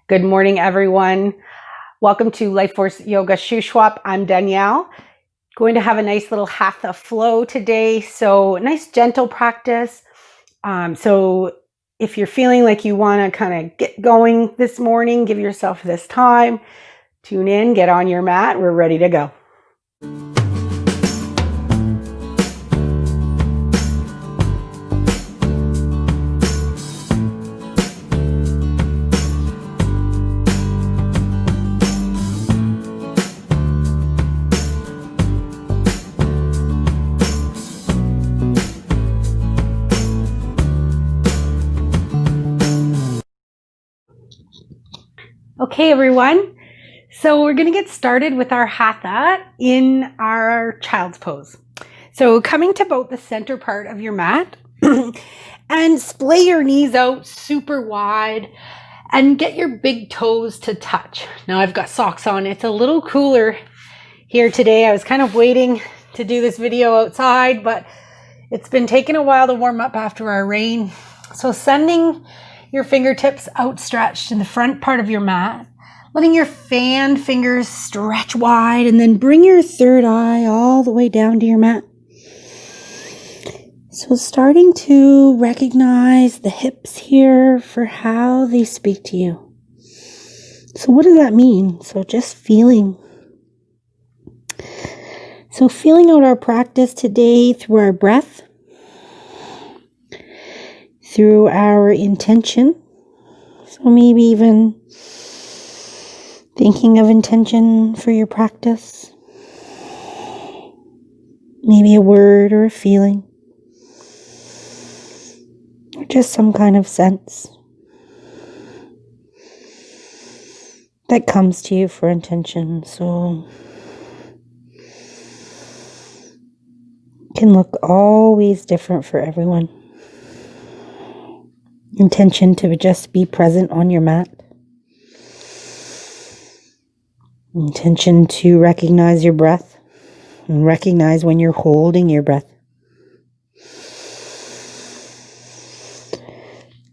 Good morning, everyone. Welcome to Life Force Yoga Shuswap. I'm Danielle. Going to have a nice little Hatha flow today. So nice gentle practice. So if you're feeling like you want to kind of get going this morning, give yourself this time. Tune in, get on your mat. We're ready to go. Okay, everyone. So we're going to get started with our Hatha in our child's pose. So coming to about the center part of your mat and splay your knees out super wide and get your big toes to touch. Now I've got socks on. It's a little cooler here today. I was kind of waiting to do this video outside, but it's been taking a while to warm up after our rain. So sending your fingertips outstretched in the front part of your mat, letting your fan fingers stretch wide, and then bring your third eye all the way down to your mat. So starting to recognize the hips here for how they speak to you. So what does that mean? So just feeling. So feeling out our practice today through our breath, through our intention. So maybe even thinking of intention for your practice. Maybe a word or a feeling. Or just some kind of sense that comes to you for intention. So it can look always different for everyone. Intention to just be present on your mat. Intention to recognize your breath and recognize when you're holding your breath.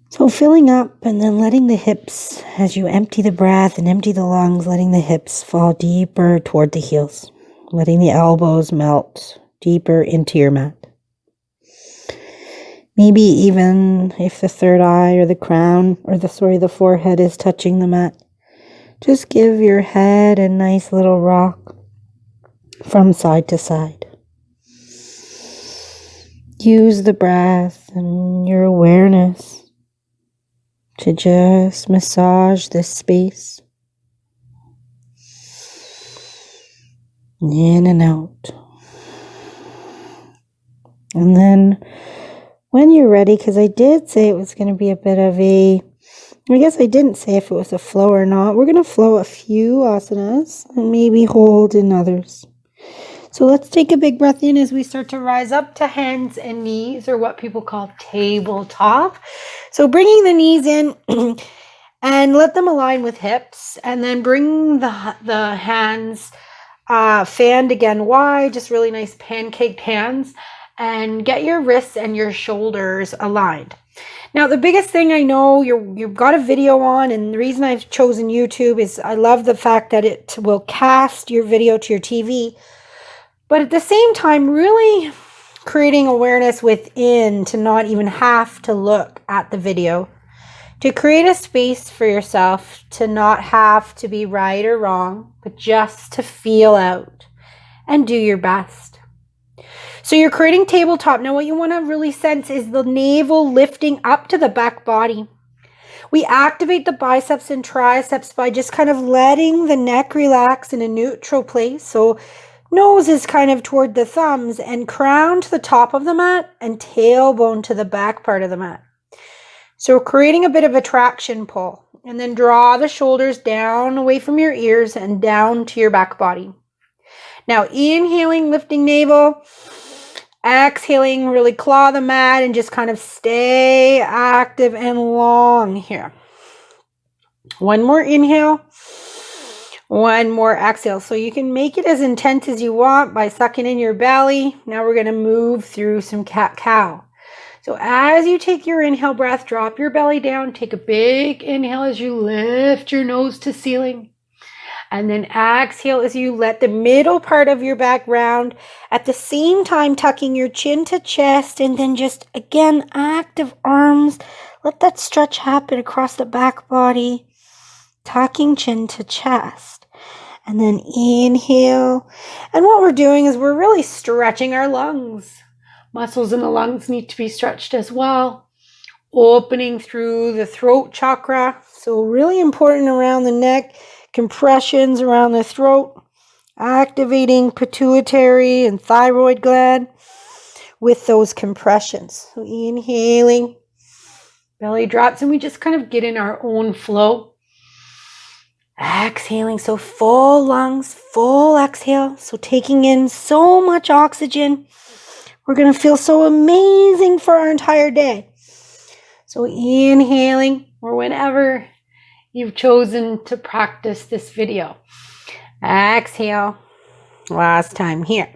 So filling up and then letting the hips, as you empty the breath and empty the lungs, letting the hips fall deeper toward the heels. Letting the elbows melt deeper into your mat. Maybe even if the third eye or the crown or the forehead is touching the mat, just give your head a nice little rock from side to side. Use the breath and your awareness to just massage this space. In and out. And then when you're ready, because I did say it was going to be a bit of I guess I didn't say if it was a flow or not. We're going to flow a few asanas and maybe hold in others. So let's take a big breath in as we start to rise up to hands and knees, or what people call tabletop. So bringing the knees in and let them align with hips, and then bring the hands fanned again wide, just really nice pancaked hands. And get your wrists and your shoulders aligned. Now, the biggest thing I know you've got a video on, and the reason I've chosen YouTube is I love the fact that it will cast your video to your TV, but at the same time, really creating awareness within to not even have to look at the video, to create a space for yourself to not have to be right or wrong, but just to feel out and do your best. So you're creating tabletop. Now what you want to really sense is the navel lifting up to the back body. We activate the biceps and triceps by just kind of letting the neck relax in a neutral place. So nose is kind of toward the thumbs, and crown to the top of the mat and tailbone to the back part of the mat. So we're creating a bit of a traction pull, and then draw the shoulders down away from your ears and down to your back body. Now inhaling, lifting navel. Exhaling, really claw the mat and just kind of stay active and long here. One more inhale. One more exhale. So you can make it as intense as you want by sucking in your belly. Now we're going to move through some cat-cow. So as you take your inhale breath, drop your belly down, take a big inhale as you lift your nose to ceiling. And then exhale as you let the middle part of your back round, at the same time tucking your chin to chest, and then just again active arms. Let that stretch happen across the back body, tucking chin to chest. And then inhale. And what we're doing is we're really stretching our lungs. Muscles in the lungs need to be stretched as well. Opening through the throat chakra. So really important around the neck. Compressions around the throat, activating pituitary and thyroid gland with those compressions. So inhaling, belly drops, and we just kind of get in our own flow. Exhaling, so full lungs, full exhale. So taking in so much oxygen. We're going to feel so amazing for our entire day. So inhaling, or whenever you've chosen to practice this video. Exhale. Last time here.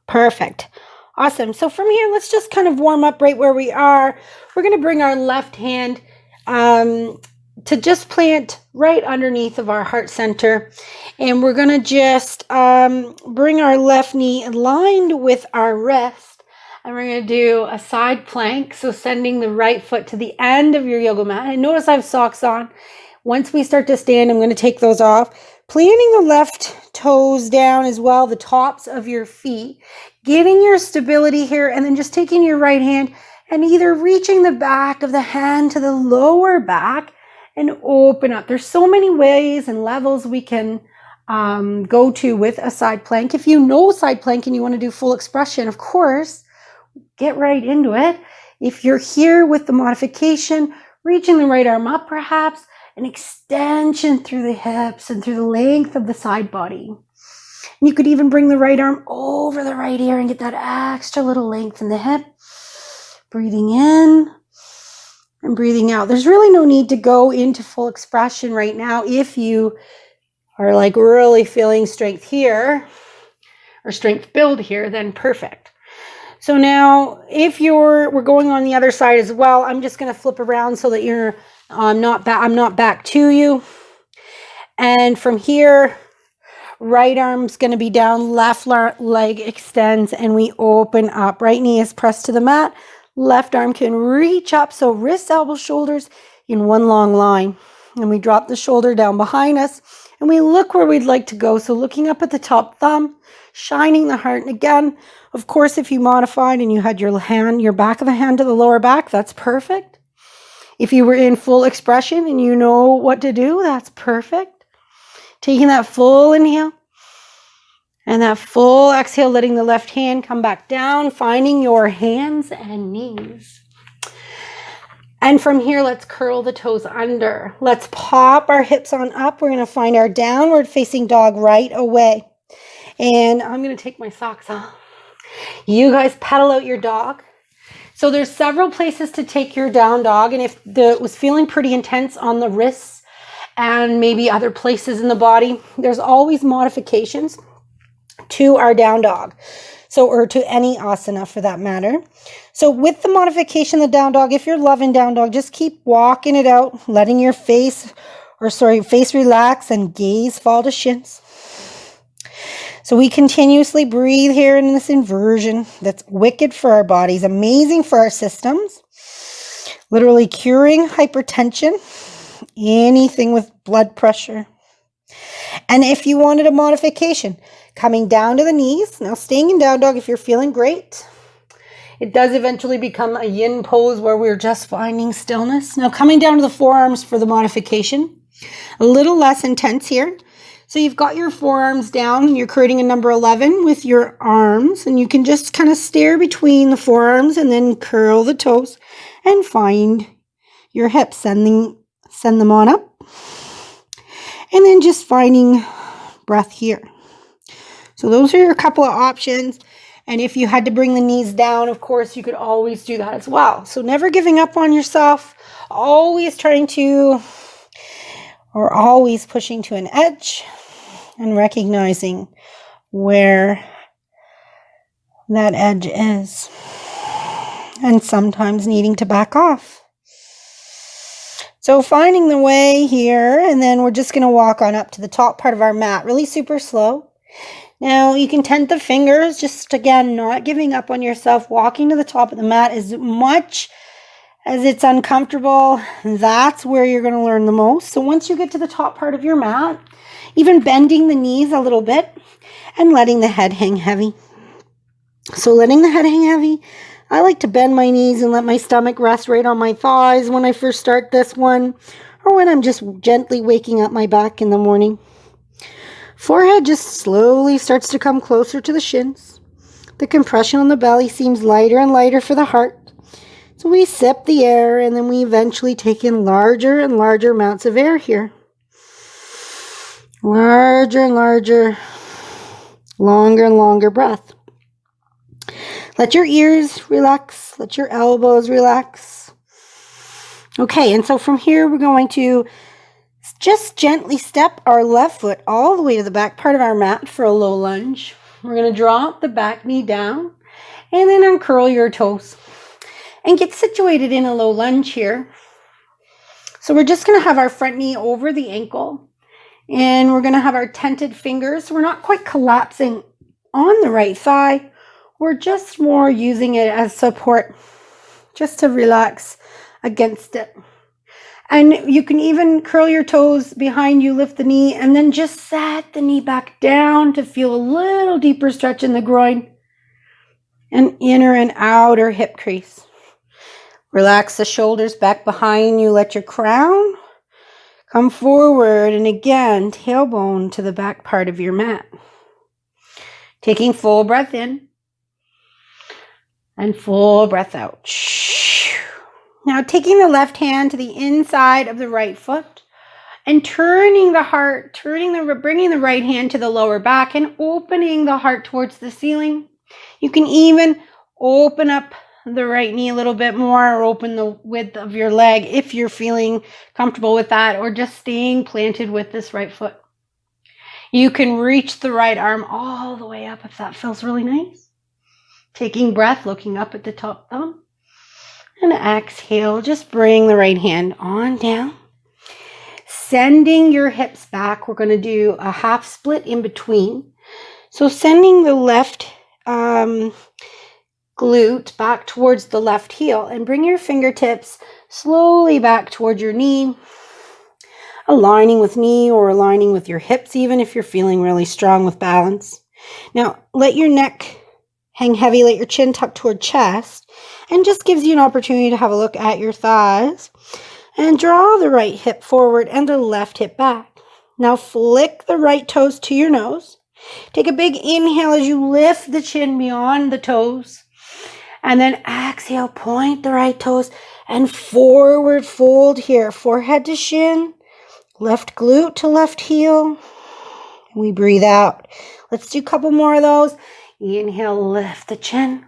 Perfect. Awesome. So from here, let's just kind of warm up right where we are. We're going to bring our left hand to just plant right underneath of our heart center. And we're going to just bring our left knee aligned with our wrist. And we're going to do a side plank. So sending the right foot to the end of your yoga mat. And notice I have socks on. Once we start to stand, I'm going to take those off. Planting the left toes down as well, the tops of your feet. Getting your stability here, and then just taking your right hand and either reaching the back of the hand to the lower back and open up. There's so many ways and levels we can go to with a side plank. If you know side plank and you want to do full expression, of course, get right into it. If you're here with the modification, reaching the right arm up perhaps, an extension through the hips and through the length of the side body. And you could even bring the right arm over the right ear and get that extra little length in the hip. Breathing in and breathing out. There's really no need to go into full expression right now if you are like really feeling strength here or strength build here, then perfect. So now if we're going on the other side as well, I'm just going to flip around so that you're I'm not back to you. And from here, right arm's going to be down, left leg extends, and we open up. Right knee is pressed to the mat. Left arm can reach up. So wrists, elbows, shoulders in one long line. And we drop the shoulder down behind us. And we look where we'd like to go. So looking up at the top thumb, shining the heart. And again, of course, if you modified and you had your back of the hand to the lower back, that's perfect. If you were in full expression and you know what to do, that's perfect. Taking that full inhale and that full exhale, letting the left hand come back down, finding your hands and knees. And from here, let's curl the toes under. Let's pop our hips on up. We're going to find our downward facing dog right away. And I'm going to take my socks off. You guys pedal out your dog. So there's several places to take your down dog. And if it was feeling pretty intense on the wrists and maybe other places in the body, there's always modifications to our down dog. So, or to any asana for that matter. So with the modification, the down dog, if you're loving down dog, just keep walking it out, letting your face relax and gaze fall to shins. So we continuously breathe here in this inversion that's wicked for our bodies, amazing for our systems, literally curing hypertension, anything with blood pressure. And if you wanted a modification, coming down to the knees, now staying in down dog if you're feeling great. It does eventually become a yin pose where we're just finding stillness. Now coming down to the forearms for the modification, a little less intense here. So you've got your forearms down and you're creating a number 11 with your arms, and you can just kind of stare between the forearms and then curl the toes and find your hips, send them on up, and then just finding breath here. So those are your couple of options. And if you had to bring the knees down, of course, you could always do that as well. So never giving up on yourself, always always pushing to an edge and recognizing where that edge is. and sometimes needing to back off. So finding the way here, and then we're just going to walk on up to the top part of our mat, really super slow. Now you can tent the fingers, just again, not giving up on yourself, walking to the top of the mat as much as it's uncomfortable. That's where you're going to learn the most. So once you get to the top part of your mat, even bending the knees a little bit and letting the head hang heavy. So letting the head hang heavy, I like to bend my knees and let my stomach rest right on my thighs when I first start this one, or when I'm just gently waking up my back in the morning. Forehead just slowly starts to come closer to the shins. The compression on the belly seems lighter and lighter for the heart. So we sip the air, and then we eventually take in larger and larger amounts of air here. Larger and larger, longer and longer breath. Let your ears relax. Let your elbows relax. Okay, and so from here we're going to just gently step our left foot all the way to the back part of our mat for a low lunge. We're going to drop the back knee down and then uncurl your toes and get situated in a low lunge here. So we're just going to have our front knee over the ankle, and we're going to have our tented fingers. We're not quite collapsing on the right thigh. We're just more using it as support, just to relax against it. And you can even curl your toes behind you, lift the knee, and then just set the knee back down to feel a little deeper stretch in the groin and inner and outer hip crease. Relax the shoulders back behind you. Let your crown come forward, and again, tailbone to the back part of your mat. Taking full breath in and full breath out. Now taking the left hand to the inside of the right foot and turning the heart, bringing the right hand to the lower back and opening the heart towards the ceiling. You can even open up the right knee a little bit more, or open the width of your leg if you're feeling comfortable with that, or just staying planted with this right foot. You can reach the right arm all the way up if that feels really nice. Taking breath, looking up at the top thumb. And exhale, just bring the right hand on down. Sending your hips back. We're going to do a half split in between. So sending the left glute back towards the left heel, and bring your fingertips slowly back towards your knee, aligning with knee or aligning with your hips, even if you're feeling really strong with balance. Now, let your neck hang heavy, let your chin tuck toward chest, and just gives you an opportunity to have a look at your thighs. And draw the right hip forward and the left hip back. Now flick the right toes to your nose. Take a big inhale as you lift the chin beyond the toes. And then exhale, point the right toes and forward fold here. Forehead to shin, left glute to left heel. We breathe out. Let's do a couple more of those. Inhale, lift the chin.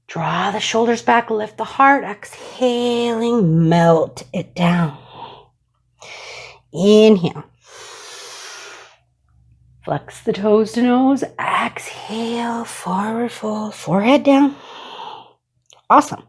Draw the shoulders back, lift the heart. Exhaling, melt it down. Inhale. Flex the toes to nose. Exhale, forward fold, forehead down. Awesome.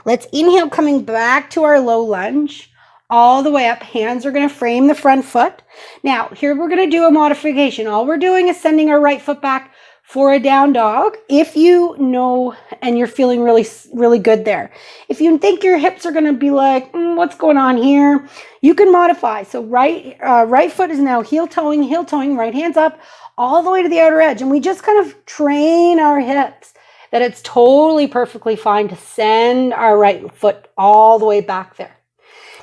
Let's inhale, coming back to our low lunge. All the way up. Hands are going to frame the front foot. Now, here we're going to do a modification. All we're doing is sending our right foot back for a down dog. If you know and you're feeling really, really good there. If you think your hips are going to be like, what's going on here? You can modify. So right foot is now heel toeing, right hands up all the way to the outer edge. And we just kind of train our hips that it's totally perfectly fine to send our right foot all the way back there.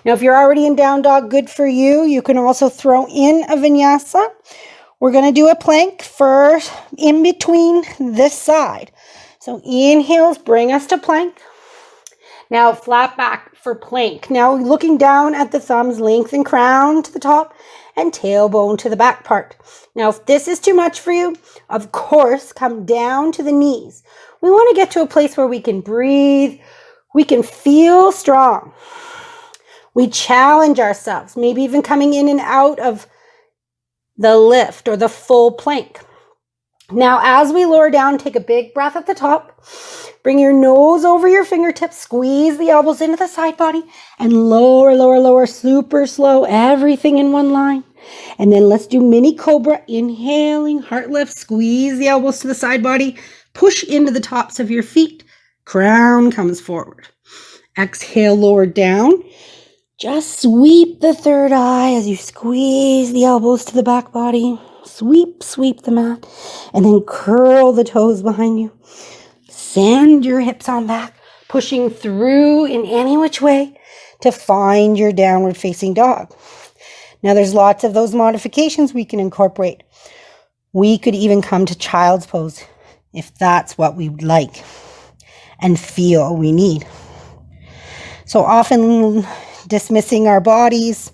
Now, if you're already in down dog, good for you. You can also throw in a vinyasa. We're going to do a plank first in between this side. So inhales bring us to plank. Now flat back for plank. Now looking down at the thumbs, lengthen crown to the top and tailbone to the back part. Now if this is too much for you, of course, come down to the knees. We want to get to a place where we can breathe. We can feel strong. We challenge ourselves, maybe even coming in and out of the lift or the full plank. Now, as we lower down, take a big breath at the top. Bring your nose over your fingertips. Squeeze the elbows into the side body and lower, lower, lower, super slow. Everything in one line. And then let's do mini Cobra. Inhaling, heart lift. Squeeze the elbows to the side body. Push into the tops of your feet. Crown comes forward. Exhale, lower down. Just sweep the third eye as you squeeze the elbows to the back body. Sweep, sweep the mat. And then curl the toes behind you. Send your hips on back, pushing through in any which way to find your downward facing dog. Now there's lots of those modifications we can incorporate. We could even come to child's pose if that's what we would like and feel we need. So often dismissing our bodies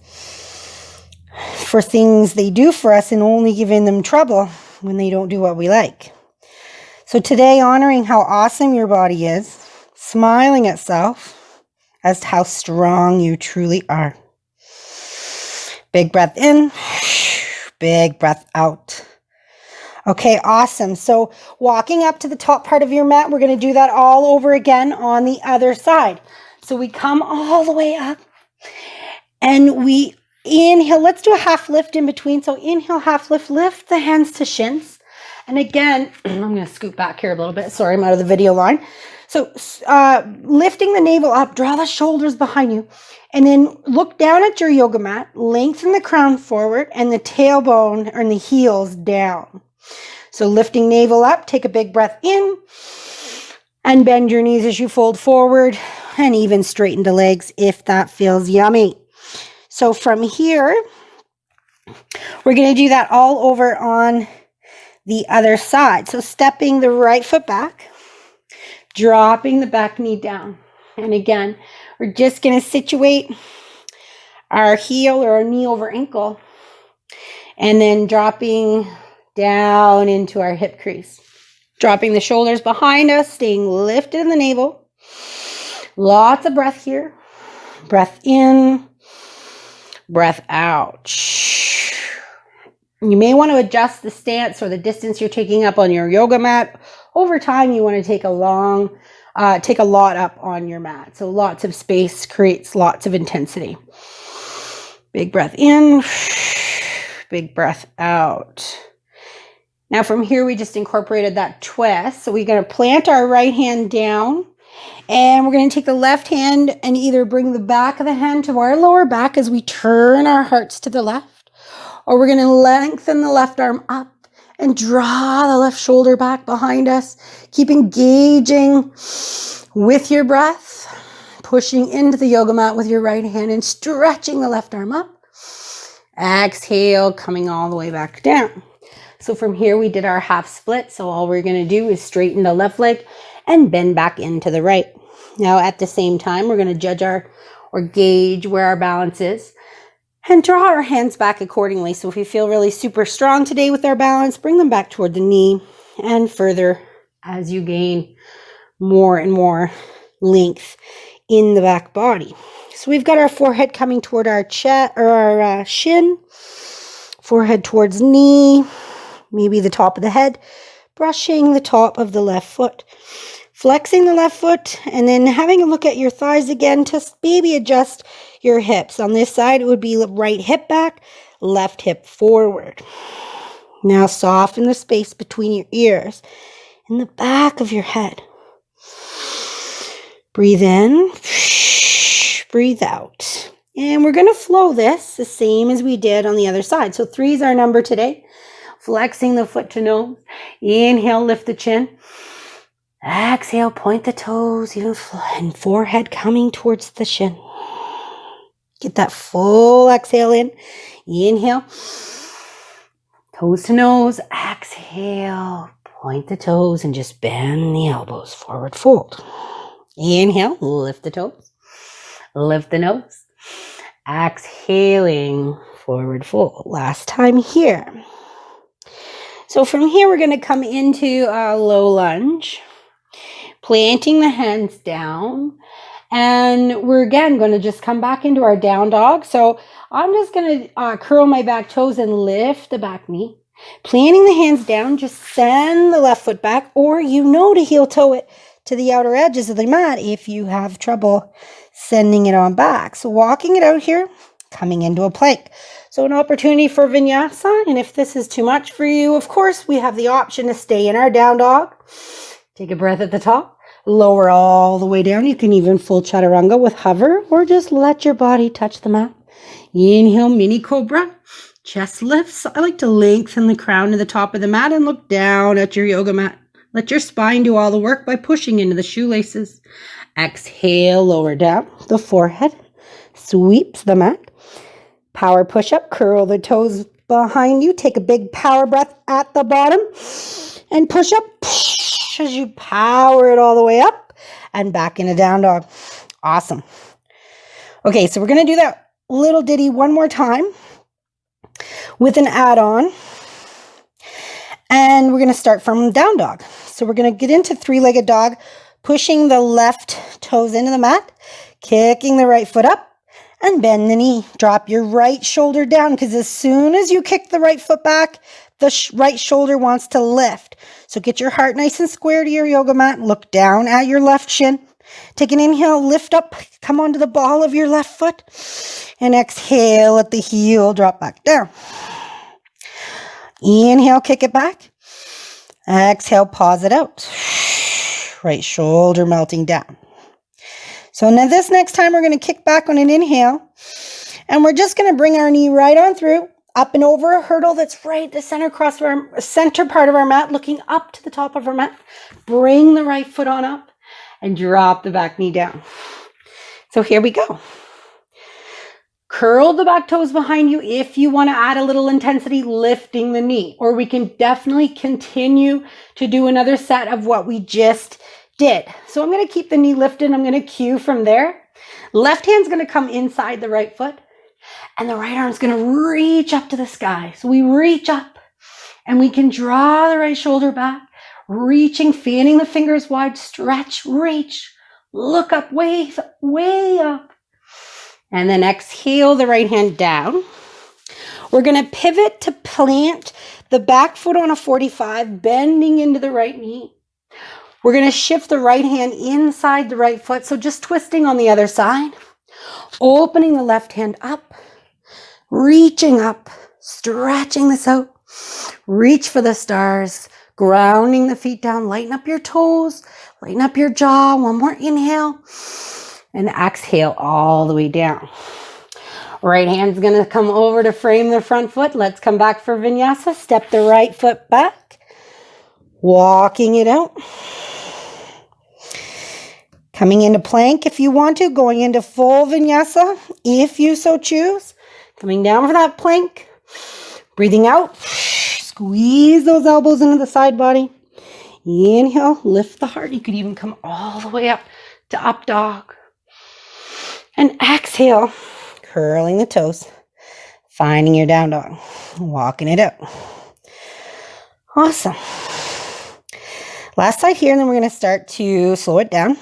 for things they do for us and only giving them trouble when they don't do what we like. So today, honoring how awesome your body is, smiling at self as to how strong you truly are. Big breath in, big breath out. Okay, awesome. So walking up to the top part of your mat, we're going to do that all over again on the other side. So we come all the way up and we inhale. Let's do a half lift in between. So inhale, half lift, lift the hands to shins. And again, I'm going to scoot back here a little bit. Sorry, I'm out of the video line. So lifting the navel up, draw the shoulders behind you. And then look down at your yoga mat, lengthen the crown forward and the tailbone and the heels down. So lifting navel up, take a big breath in and bend your knees as you fold forward and even straighten the legs if that feels yummy. So from here, we're going to do that all over on the other side. So stepping the right foot back, dropping the back knee down. And again, we're just going to situate our heel or our knee over ankle and then dropping down into our hip crease. Dropping the shoulders behind us, staying lifted in the navel. Lots of breath here. Breath in, breath out. You may want to adjust the stance or the distance you're taking up on your yoga mat. Over time, you want to take a lot up on your mat. So lots of space creates lots of intensity. Big breath in, big breath out. Now from here, we just incorporated that twist. So we're going to plant our right hand down and we're going to take the left hand and either bring the back of the hand to our lower back as we turn our hearts to the left. Or we're going to lengthen the left arm up and draw the left shoulder back behind us. Keep engaging with your breath, pushing into the yoga mat with your right hand and stretching the left arm up. Exhale, coming all the way back down. So from here, we did our half split. So all we're going to do is straighten the left leg and bend back into the right. Now at the same time, we're going to judge or gauge where our balance is. And draw our hands back accordingly. So if we feel really super strong today with our balance, bring them back toward the knee and further as you gain more and more length in the back body. So we've got our forehead coming toward our chest or our shin, forehead towards knee, maybe the top of the head, brushing the top of the left foot. Flexing the left foot and then having a look at your thighs again to maybe adjust your hips. On this side, it would be right hip back, left hip forward. Now soften the space between your ears and the back of your head. Breathe in, breathe out. And we're going to flow this the same as we did on the other side. So 3 is our number today. Flexing the foot to nose. Inhale, lift the chin. Exhale, point the toes, even and forehead coming towards the shin. Get that full exhale in. Inhale, toes to nose. Exhale, point the toes and just bend the elbows, forward fold. Inhale, lift the toes, lift the nose. Exhaling, forward fold. Last time here. So from here, we're going to come into a low lunge. Planting the hands down, and we're again going to just come back into our down dog. So I'm just going to curl my back toes and lift the back knee. Planting the hands down, just send the left foot back, or to heel toe it to the outer edges of the mat if you have trouble sending it on back. So walking it out here, coming into a plank. So an opportunity for vinyasa, and if this is too much for you, of course, we have the option to stay in our down dog. Take a breath at the top, lower all the way down. You can even full chaturanga with hover, or just let your body touch the mat. Inhale, mini cobra. Chest lifts. I like to lengthen the crown to the top of the mat and look down at your yoga mat. Let your spine do all the work by pushing into the shoelaces. Exhale, lower down. The forehead sweeps the mat. Power push up. Curl the toes behind you. Take a big power breath at the bottom. And push up as you power it all the way up and back into down dog. Awesome. Okay, so we're going to do that little ditty one more time with an add-on, and we're going to start from down dog. So we're going to get into three-legged dog, pushing the left toes into the mat, kicking the right foot up, and bend the knee. Drop your right shoulder down, because as soon as you kick the right foot back, the right shoulder wants to lift. So get your heart nice and square to your yoga mat. Look down at your left shin. Take an inhale, lift up, come onto the ball of your left foot, and exhale at the heel, drop back down. Inhale, kick it back. Exhale, pause it out. Right shoulder melting down. So now this next time we're going to kick back on an inhale, and we're just going to bring our knee right on through, up and over a hurdle that's right at the center part of our mat, looking up to the top of our mat. Bring the right foot on up and drop the back knee down. So here we go. Curl the back toes behind you if you want to add a little intensity, lifting the knee. Or we can definitely continue to do another set of what we just did. So I'm going to keep the knee lifted. I'm going to cue from there. Left hand's going to come inside the right foot, and the right arm's going to reach up to the sky. So we reach up, and we can draw the right shoulder back, reaching, fanning the fingers wide, stretch, reach, look up, way, way up. And then exhale the right hand down. We're going to pivot to plant the back foot on a 45, bending into the right knee. We're going to shift the right hand inside the right foot, so just twisting on the other side. Opening the left hand up, reaching up, stretching this out. Reach for the stars, grounding the feet down, lighten up your toes, lighten up your jaw. One more inhale. And exhale all the way down. Right hand's going to come over to frame the front foot. Let's come back for vinyasa. Step the right foot back. Walking it out. Coming into plank if you want to. Going into full vinyasa if you so choose. Coming down for that plank. Breathing out. Squeeze those elbows into the side body. Inhale. Lift the heart. You could even come all the way up to up dog. And exhale, curling the toes, finding your down dog, walking it out. Awesome. Last side here, and then we're going to start to slow it down.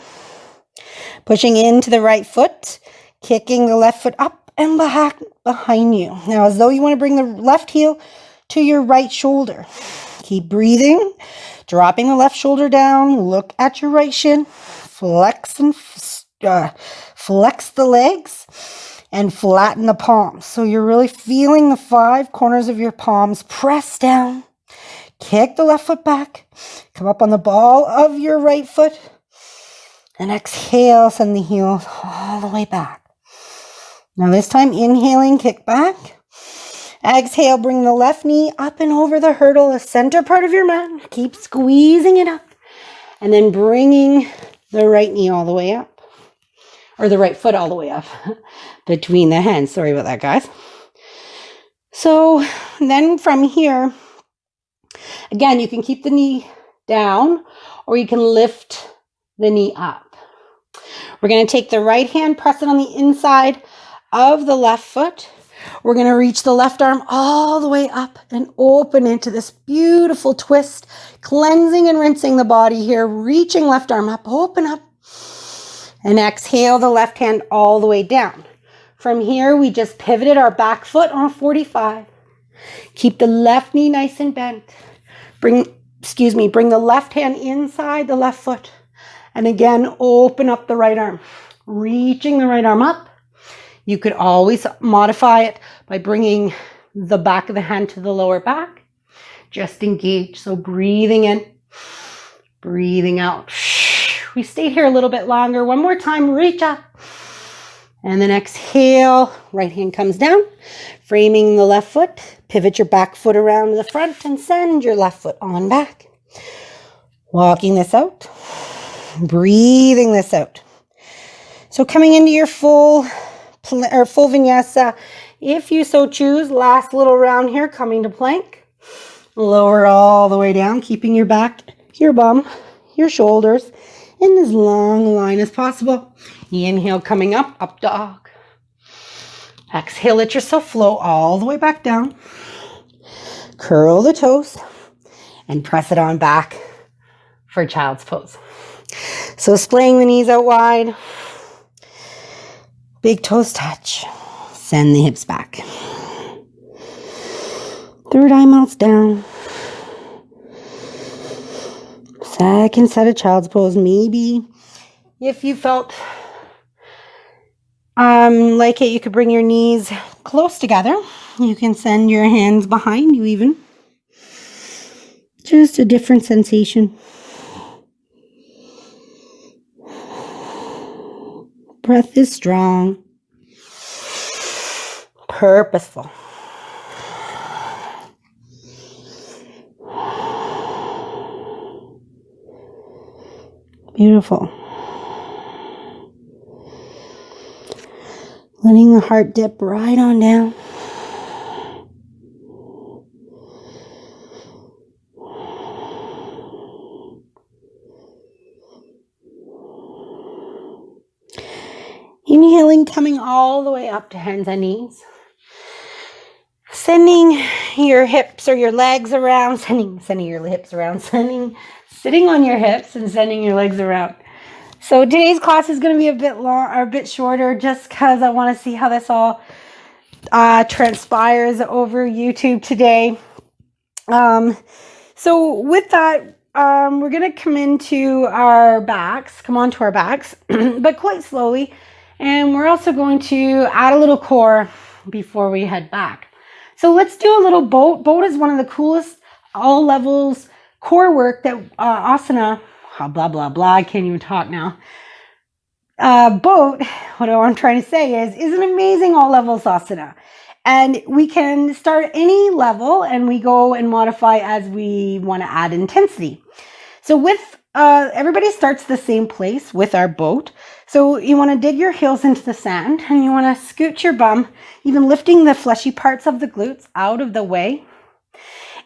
Pushing into the right foot, kicking the left foot up and back behind you. Now, as though you want to bring the left heel to your right shoulder. Keep breathing, dropping the left shoulder down. Look at your right shin. Flex the legs and flatten the palms. So you're really feeling the 5 corners of your palms. Press down. Kick the left foot back. Come up on the ball of your right foot. And exhale, send the heels all the way back. Now this time, inhaling, kick back. Exhale, bring the left knee up and over the hurdle, the center part of your mat. Keep squeezing it up. And then bringing the right knee all the way up. Or the right foot all the way up between the hands. Sorry about that, guys. So then from here, again, you can keep the knee down or you can lift the knee up. We're going to take the right hand, press it on the inside of the left foot. We're going to reach the left arm all the way up and open into this beautiful twist, cleansing and rinsing the body here, reaching left arm up, open up. And exhale the left hand all the way down. From here, we just pivoted our back foot on a 45. Keep the left knee nice and bent. Bring the left hand inside the left foot. And again, open up the right arm. Reaching the right arm up. You could always modify it by bringing the back of the hand to the lower back. Just engage. So breathing in, breathing out. We stayed here a little bit longer. One more time, reach up. And then exhale, right hand comes down, framing the left foot. Pivot your back foot around to the front and send your left foot on back. Walking this out, breathing this out. So coming into your full vinyasa, if you so choose, last little round here, coming to plank. Lower all the way down, keeping your back, your bum, your shoulders in as long a line as possible. Inhale, coming up, up dog. Exhale, let yourself flow all the way back down. Curl the toes and press it on back for child's pose. So splaying the knees out wide. Big toes touch. Send the hips back. Third eye melts down. Second set of child's pose. Maybe if you felt like it, you could bring your knees close together. You can send your hands behind you even. Just a different sensation. Breath is strong. Purposeful. Beautiful. Letting the heart dip right on down. Inhaling, coming all the way up to hands and knees. Sending your hips or your legs around, sending your hips around, sitting on your hips and sending your legs around. So today's class is going to be a bit long or a bit shorter just because I want to see how this all transpires over YouTube today. So with that, we're going to come onto our backs, but quite slowly. And we're also going to add a little core before we head back. So let's do a little boat. Boat is one of the coolest all levels core work that asana, blah, blah, blah, I can't even talk now. Boat, what I'm trying to say is an amazing all levels asana. And we can start any level and we go and modify as we want to add intensity. So with everybody starts the same place with our boat. So you want to dig your heels into the sand and you want to scoot your bum, even lifting the fleshy parts of the glutes out of the way.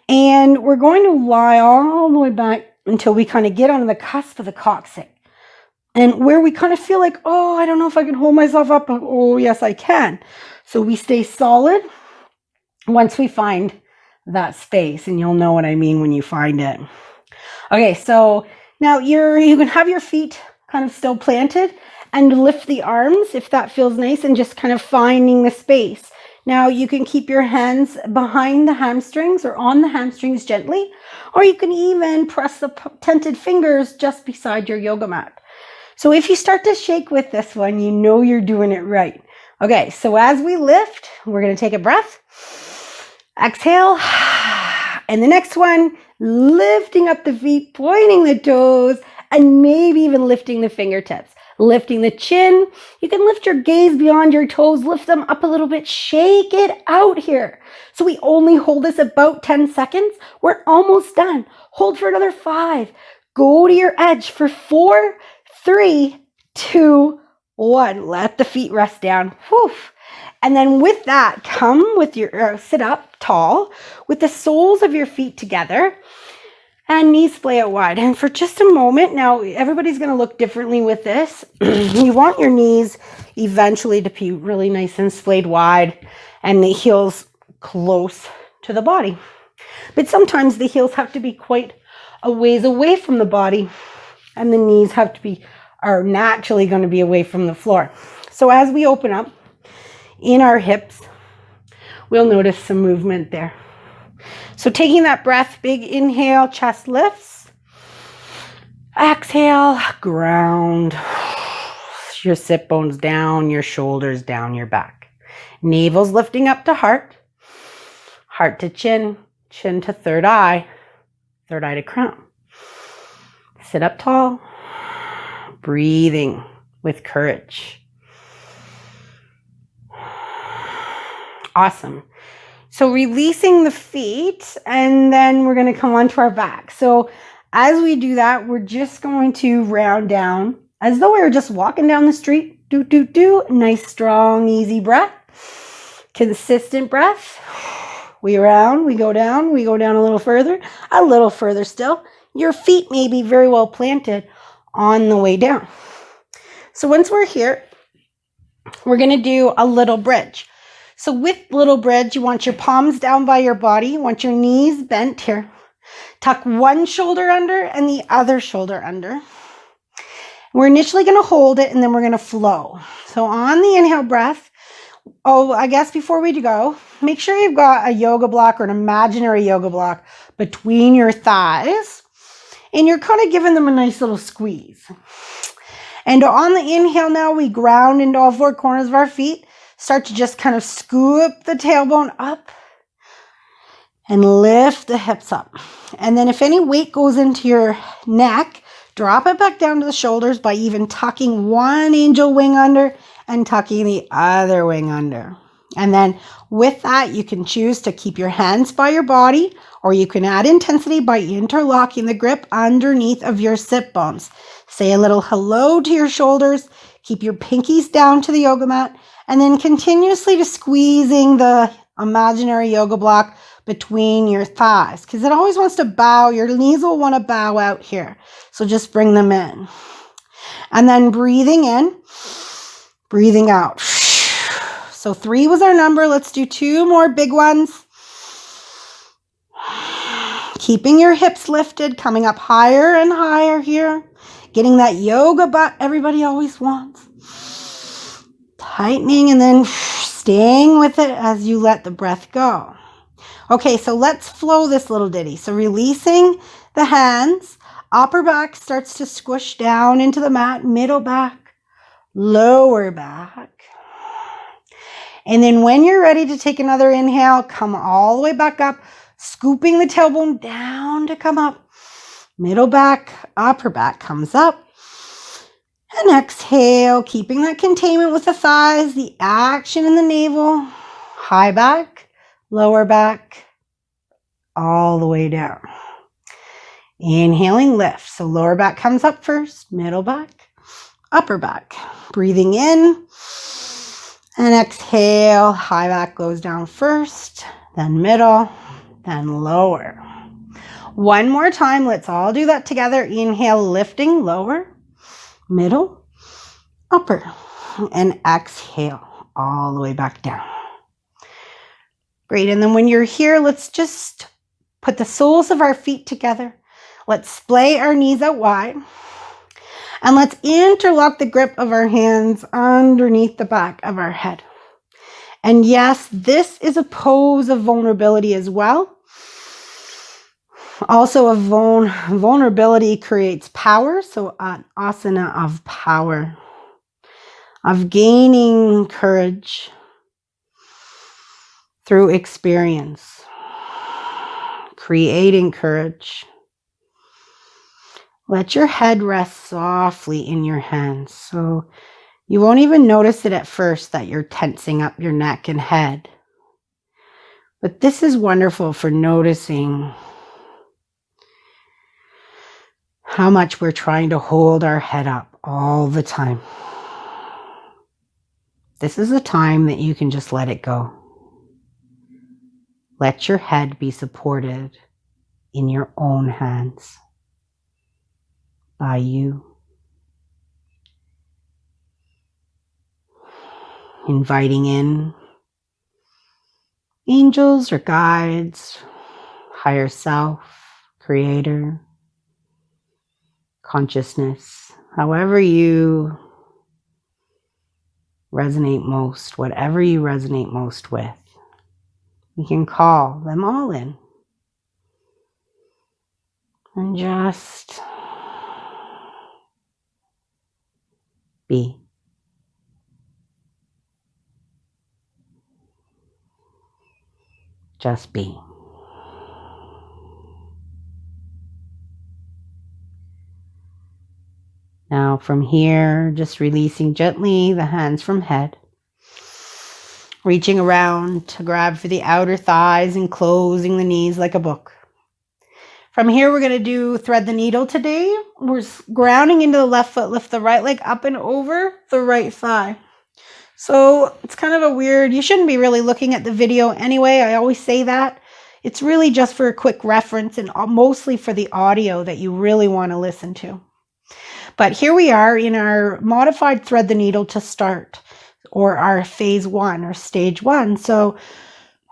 And we're going to lie all the way back until we kind of get on the cusp of the coccyx. And where we kind of feel like, oh, I don't know if I can hold myself up. Oh, yes, I can. So we stay solid once we find that space. And you'll know what I mean when you find it. Okay, so now you can have your feet kind of still planted and lift the arms if that feels nice and just kind of finding the space. Now you can keep your hands behind the hamstrings or on the hamstrings gently, or you can even press the tented fingers just beside your yoga mat. So if you start to shake with this one, you know you're doing it right. Okay, so as we lift, we're going to take a breath. Exhale. And the next one, lifting up the feet, pointing the toes, and maybe even lifting the fingertips. Lifting the chin. You can lift your gaze beyond your toes, lift them up a little bit, shake it out here. So we only hold this about 10 seconds. We're almost done. Hold for another 5. Go to your edge for 4, 3, 2, 1. Let the feet rest down. Whew. And then with that, come with your, sit up tall with the soles of your feet together. And knees splay out wide. And for just a moment, now everybody's going to look differently with this. You want your knees eventually to be really nice and splayed wide and the heels close to the body. But sometimes the heels have to be quite a ways away from the body and the knees are naturally going to be away from the floor. So as we open up in our hips, we'll notice some movement there. So taking that breath, big inhale, chest lifts. Exhale, ground. Your sit bones down, your shoulders down, your back. Navel's lifting up to heart. Heart to chin, chin to third eye to crown. Sit up tall, breathing with courage. Awesome. So releasing the feet, and then we're going to come onto our back. So as we do that, we're just going to round down as though we were just walking down the street. Do, do, do. Nice, strong, easy breath. Consistent breath. We round, we go down a little further still. Your feet may be very well planted on the way down. So once we're here, we're going to do a little bridge. So with little bridge, you want your palms down by your body. You want your knees bent here. Tuck one shoulder under and the other shoulder under. We're initially going to hold it and then we're going to flow. So on the inhale breath, I guess before we go, make sure you've got a yoga block or an imaginary yoga block between your thighs. And you're kind of giving them a nice little squeeze. And on the inhale now, we ground into all four corners of our feet. Start to just kind of scoop the tailbone up and lift the hips up. And then if any weight goes into your neck, drop it back down to the shoulders by even tucking one angel wing under and tucking the other wing under. And then with that, you can choose to keep your hands by your body, or you can add intensity by interlocking the grip underneath of your sit bones. Say a little hello to your shoulders. Keep your pinkies down to the yoga mat, and then continuously to squeezing the imaginary yoga block between your thighs, because it always wants to bow. Your knees will want to bow out here. So just bring them in. And then breathing in, breathing out. So 3 was our number. Let's do 2 more big ones. Keeping your hips lifted, coming up higher and higher here. Getting that yoga butt everybody always wants. Tightening and then staying with it as you let the breath go. Okay, so let's flow this little ditty. So releasing the hands, upper back starts to squish down into the mat, middle back, lower back. And then when you're ready to take another inhale, come all the way back up, scooping the tailbone down to come up. Middle back, upper back comes up. And exhale, keeping that containment with the thighs, the action in the navel, high back, lower back, all the way down. Inhaling, lift. So lower back comes up first, middle back, upper back. Breathing in and exhale, high back goes down first, then middle, then lower. One more time, let's all do that together. Inhale, lifting, lower, middle, upper, and exhale all the way back down. Great, and then when you're here, let's just put the soles of our feet together. Let's splay our knees out wide, and let's interlock the grip of our hands underneath the back of our head. And yes, this is a pose of vulnerability as well. Also, a vulnerability creates power, so an asana of power, of gaining courage through experience, creating courage. Let your head rest softly in your hands, so you won't even notice it at first that you're tensing up your neck and head. But this is wonderful for noticing how much we're trying to hold our head up all the time. This is a time that you can just let it go. Let your head be supported in your own hands by you. Inviting in angels or guides, higher self, creator, consciousness, however you resonate most, whatever you resonate most with. You can call them all in And just be. Just be. Now from here, just releasing gently the hands from head. Reaching around to grab for the outer thighs and closing the knees like a book. From here, we're going to do thread the needle today. We're grounding into the left foot, lift the right leg up and over the right thigh. So it's kind of a weird, you shouldn't be really looking at the video anyway. I always say that. It's really just for a quick reference and mostly for the audio that you really want to listen to. But here we are in our modified thread the needle to start, or our phase 1 or stage 1. So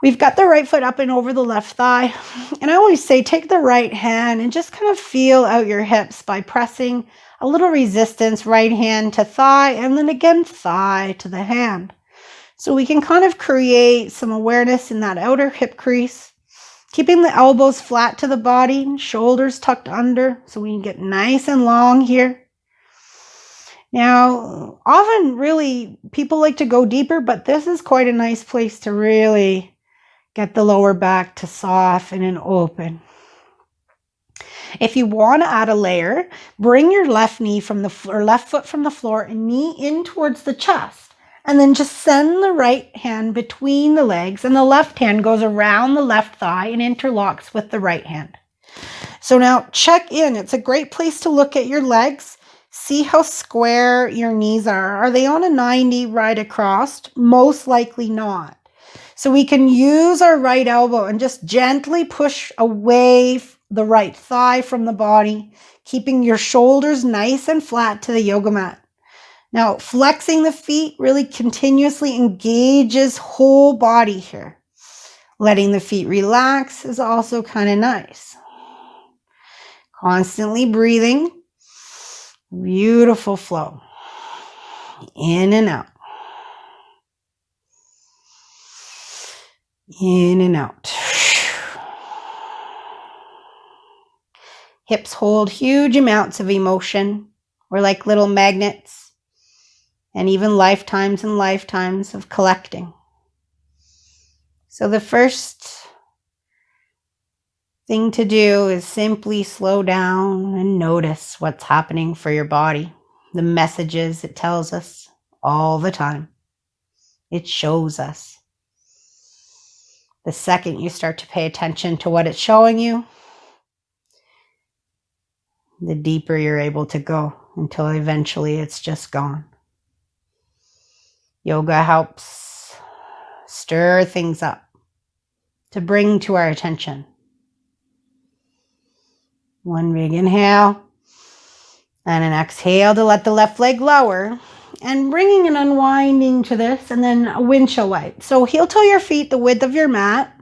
we've got the right foot up and over the left thigh. And I always say, take the right hand and just kind of feel out your hips by pressing a little resistance, right hand to thigh, and then again, thigh to the hand. So we can kind of create some awareness in that outer hip crease, keeping the elbows flat to the body, shoulders tucked under, so we can get nice and long here. Now, often really people like to go deeper, but this is quite a nice place to really get the lower back to soften and open. If you want to add a layer, bring your left knee from the or left foot from the floor and knee in towards the chest. And then just send the right hand between the legs, and the left hand goes around the left thigh and interlocks with the right hand. So now check in. It's a great place to look at your legs. See how square your knees are. Are they on a 90 right across? Most likely not. So we can use our right elbow and just gently push away the right thigh from the body, keeping your shoulders nice and flat to the yoga mat. Now, flexing the feet really continuously engages whole body here. Letting the feet relax is also kind of nice. Constantly breathing. Beautiful flow. In and out. In and out. Hips hold huge amounts of emotion. We're like little magnets, and even lifetimes and lifetimes of collecting. So the first thing to do is simply slow down and notice what's happening for your body. The messages it tells us all the time. It shows us. The second you start to pay attention to what it's showing you, the deeper you're able to go until eventually it's just gone. Yoga helps stir things up to bring to our attention. One big inhale and an exhale to let the left leg lower, and bringing an unwinding to this, and then a windshield wipe. So heel toe your feet the width of your mat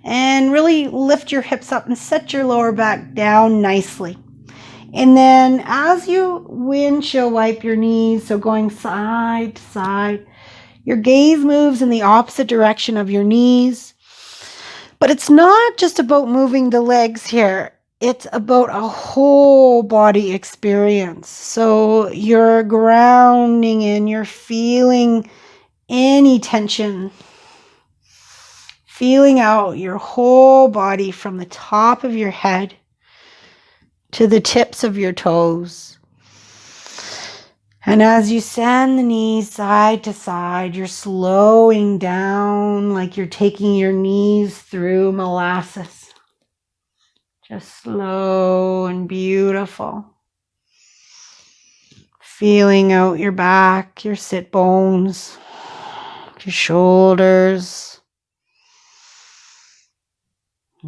and really lift your hips up and set your lower back down nicely. And then as you windshield wipe your knees, so going side to side, your gaze moves in the opposite direction of your knees. But it's not just about moving the legs here. It's about a whole body experience. So you're grounding in, you're feeling any tension, feeling out your whole body from the top of your head to the tips of your toes. And as you send the knees side to side, you're slowing down like you're taking your knees through molasses. Just slow and beautiful. Feeling out your back, your sit bones, your shoulders.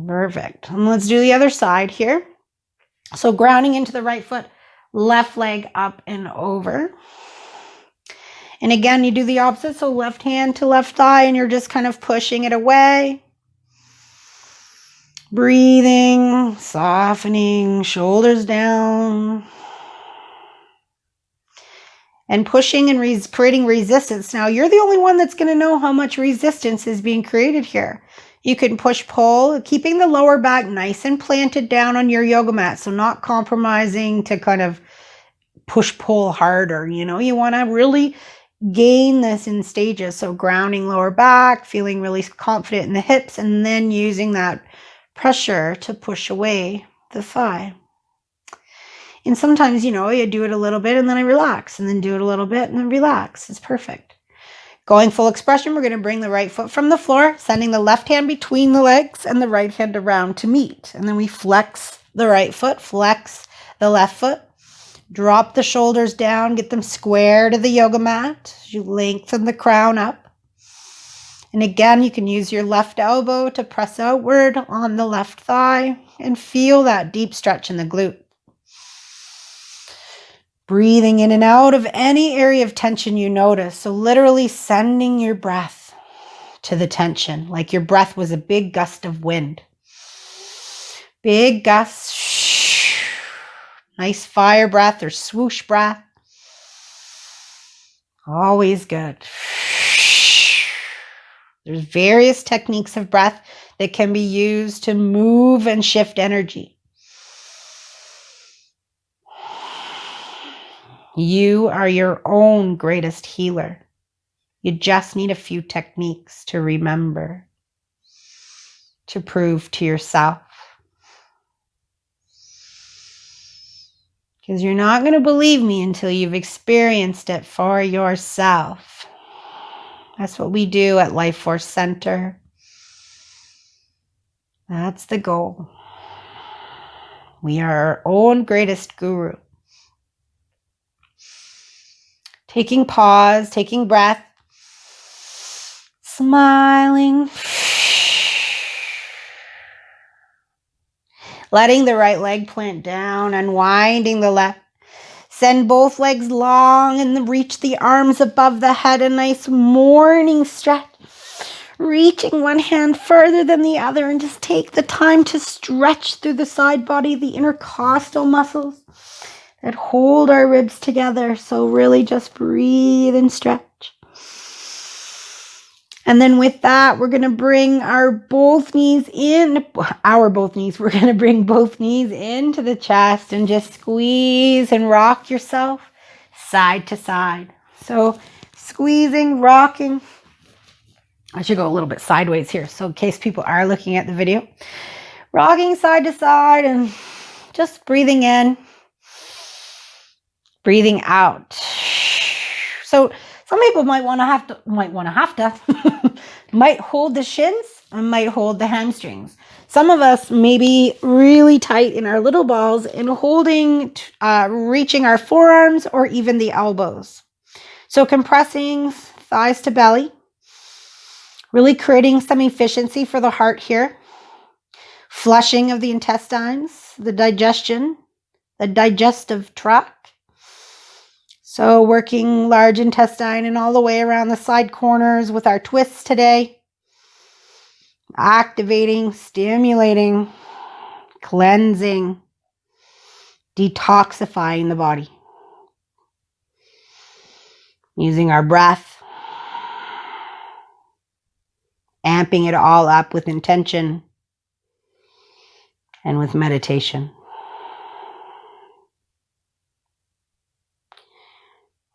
Perfect. And let's do the other side here. So grounding into the right foot, left leg up and over. And again, you do the opposite. So left hand to left thigh, and you're just kind of pushing it away. Breathing, softening, shoulders down. And pushing and creating resistance. Now, you're the only one that's going to know how much resistance is being created here. You can push-pull, keeping the lower back nice and planted down on your yoga mat, so not compromising to kind of push-pull harder. You want to really gain this in stages. So grounding lower back, feeling really confident in the hips, and then using that pressure to push away the thigh. And sometimes, you do it a little bit and then I relax, and then do it a little bit and then relax. It's perfect. Going full expression, we're going to bring the right foot from the floor, sending the left hand between the legs and the right hand around to meet. And then we flex the right foot, flex the left foot, drop the shoulders down, get them square to the yoga mat. You lengthen the crown up. And again, you can use your left elbow to press outward on the left thigh and feel that deep stretch in the glute. Breathing in and out of any area of tension you notice. So literally sending your breath to the tension, like your breath was a big gust of wind. Big gust. Nice fire breath or swoosh breath. Always good. There's various techniques of breath that can be used to move and shift energy. You are your own greatest healer. You just need a few techniques to remember, to prove to yourself. Because you're not going to believe me until you've experienced it for yourself. That's what we do at Life Force Center. That's the goal. We are our own greatest guru. Taking pause, taking breath, smiling, letting the right leg plant down, unwinding the left. Send both legs long and reach the arms above the head, a nice morning stretch. Reaching one hand further than the other, and just take the time to stretch through the side body, the intercostal muscles that hold our ribs together. So really just breathe and stretch. And then with that, we're going to bring both knees. We're going to bring both knees into the chest and just squeeze and rock yourself side to side. So squeezing, rocking. I should go a little bit sideways here, so in case people are looking at the video. Rocking side to side and just breathing in, breathing out. So some people might hold the shins and might hold the hamstrings. Some of us may be really tight in our little balls and holding, reaching our forearms or even the elbows. So compressing thighs to belly, really creating some efficiency for the heart here. Flushing of the intestines, the digestion, the digestive tract. So working large intestine and all the way around the side corners with our twists today. Activating, stimulating, cleansing, detoxifying the body. Using our breath. Amping it all up with intention and with meditation.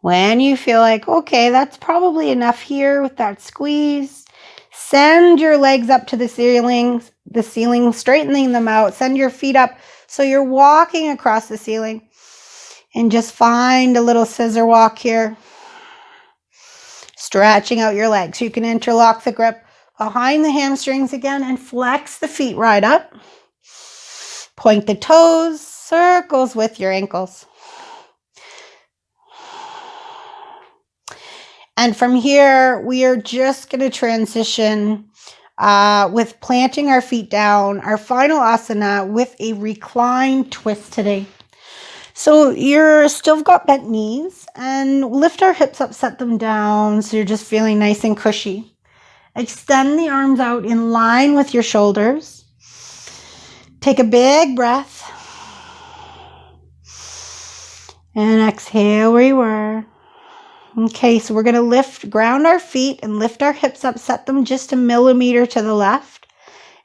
When you feel like, okay, that's probably enough here with that squeeze, send your legs up to the ceiling, straightening them out. Send your feet up so you're walking across the ceiling. And just find a little scissor walk here. Stretching out your legs. You can interlock the grip behind the hamstrings again and flex the feet right up. Point the toes, circles with your ankles. And from here, we are just going to transition with planting our feet down, our final asana with a reclined twist today. So you're still got bent knees, and lift our hips up, set them down so you're just feeling nice and cushy. Extend the arms out in line with your shoulders. Take a big breath. And exhale where you were. Okay, so we're going to ground our feet and lift our hips up, set them just a millimeter to the left.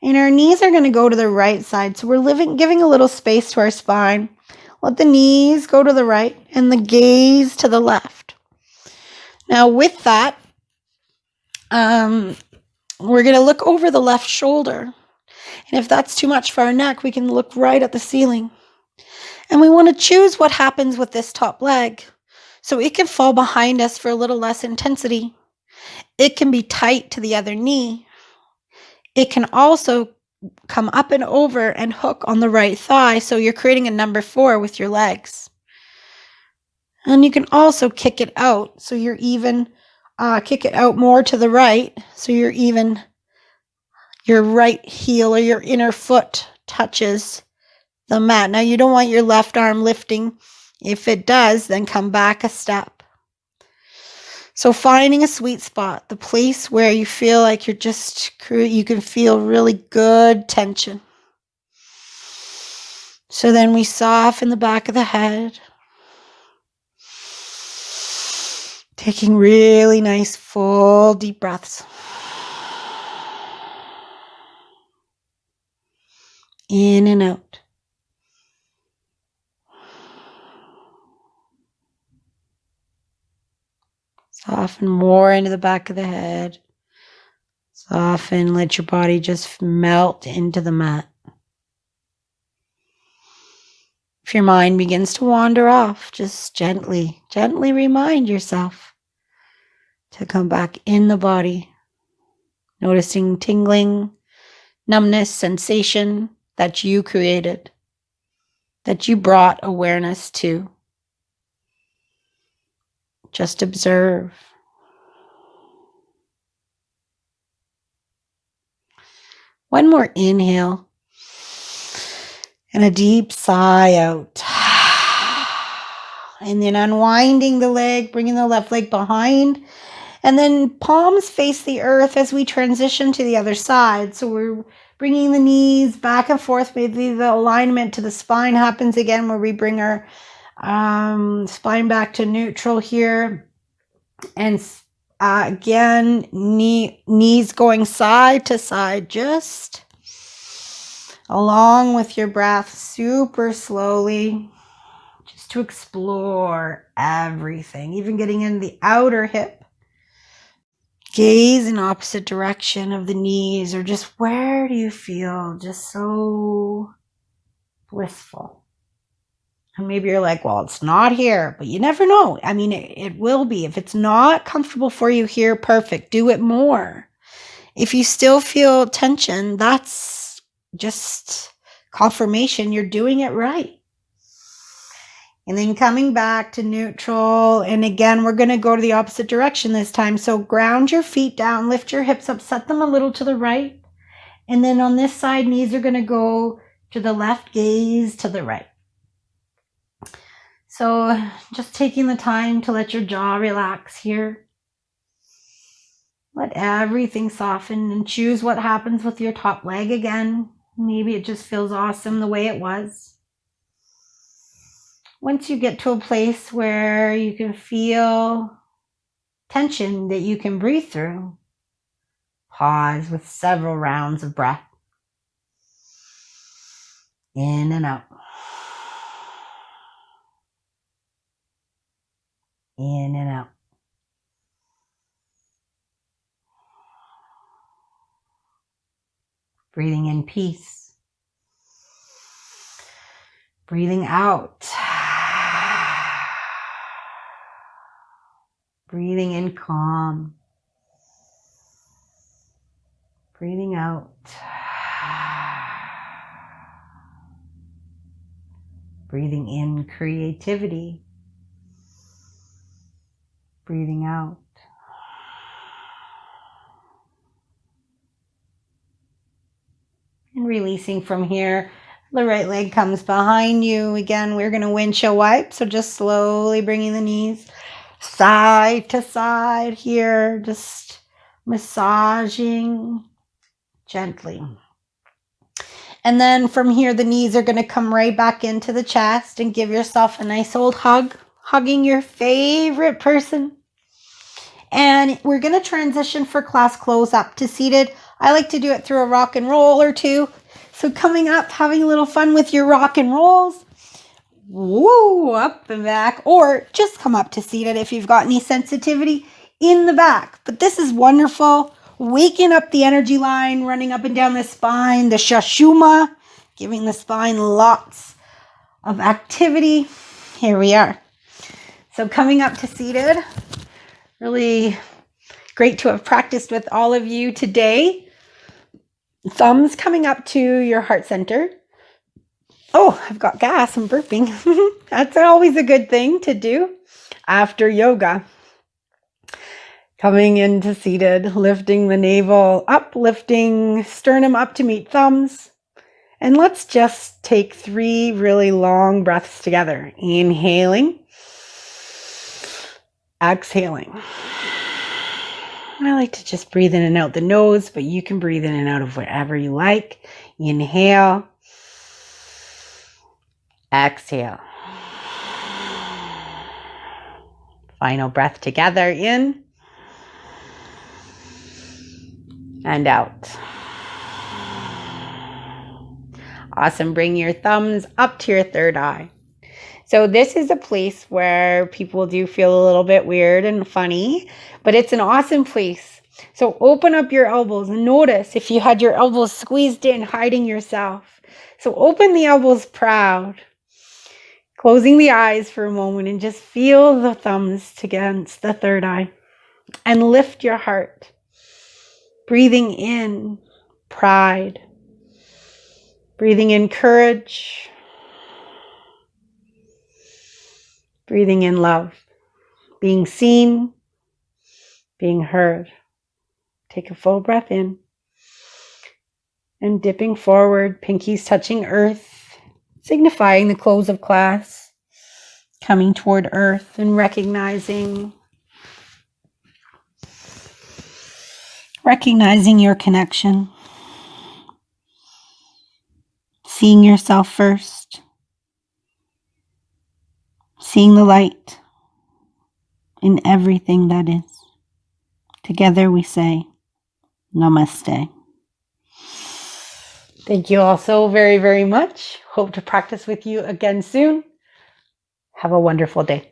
And our knees are going to go to the right side. So we're giving a little space to our spine. Let the knees go to the right and the gaze to the left. Now with that, we're going to look over the left shoulder. And if that's too much for our neck, we can look right at the ceiling. And we want to choose what happens with this top leg. So it can fall behind us for a little less intensity. It can be tight to the other knee. It can also come up and over and hook on the right thigh. So you're creating a number 4 with your legs. And you can also kick it out. So you're even, kick it out more to the right. So you're even, your right heel or your inner foot touches the mat. Now you don't want your left arm lifting. If it does, then come back a step. So finding a sweet spot, the place where you feel like you can feel really good tension. So then we soften the back of the head. Taking really nice, full, deep breaths. In and out. Soften more into the back of the head. Soften, let your body just melt into the mat. If your mind begins to wander off, just gently remind yourself to come back in the body. Noticing tingling, numbness, sensation that you created, that you brought awareness to. Just observe. One more inhale and a deep sigh out. And then unwinding the leg, bringing the left leg behind, and then palms face the earth as we transition to the other side. So we're bringing the knees back and forth. Maybe the alignment to the spine happens again, where we bring our spine back to neutral here. And again, knees going side to side, just along with your breath, super slowly, just to explore everything, even getting in the outer hip. Gaze in opposite direction of the knees, or just where do you feel just so blissful? And maybe you're like, well, it's not here, but you never know. I mean, it will be. If it's not comfortable for you here, perfect. Do it more. If you still feel tension, that's just confirmation you're doing it right. And then coming back to neutral. And again, we're going to go to the opposite direction this time. So ground your feet down, lift your hips up, set them a little to the right. And then on this side, knees are going to go to the left, gaze to the right. So just taking the time to let your jaw relax here. Let everything soften and choose what happens with your top leg again. Maybe it just feels awesome the way it was. Once you get to a place where you can feel tension that you can breathe through, pause with several rounds of breath. In and out. In and out. Breathing in peace. Breathing out. Breathing in calm. Breathing out. Breathing in creativity. Breathing out. And releasing from here. The right leg comes behind you. Again, we're going to windshield wipe. So just slowly bringing the knees side to side here. Just massaging gently. And then from here, the knees are going to come right back into the chest, and give yourself a nice old hug, hugging your favorite person. And we're going to transition for class close up to seated I like to do it through a rock and roll or two. So coming up, having a little fun with your rock and rolls. Woo, up and back. Or just come up to seated if you've got any sensitivity in the back. But this is wonderful. Waking up the energy line, running up and down the spine, the shashuma, giving the spine lots of activity. Here we are. So coming up to seated. Really great to have practiced with all of you today. Thumbs coming up to your heart center. Oh, I've got gas. I'm burping. That's always a good thing to do after yoga. Coming into seated, lifting the navel up, lifting sternum up to meet thumbs. And let's just take 3 really long breaths together. Inhaling. Exhaling. I like to just breathe in and out the nose, but you can breathe in and out of wherever you like. Inhale. Exhale. Final breath together, in and out. Awesome. Bring your thumbs up to your third eye. So this is a place where people do feel a little bit weird and funny, but it's an awesome place. So open up your elbows and notice if you had your elbows squeezed in, hiding yourself. So open the elbows proud, closing the eyes for a moment and just feel the thumbs against the third eye and lift your heart. Breathing in pride, breathing in courage, breathing in love, being seen, being heard. Take a full breath in and dipping forward, pinkies touching earth, signifying the close of class, coming toward earth and recognizing your connection, seeing yourself first, seeing the light in everything that is. Together we say, Namaste. Thank you all so very, very much. Hope to practice with you again soon. Have a wonderful day.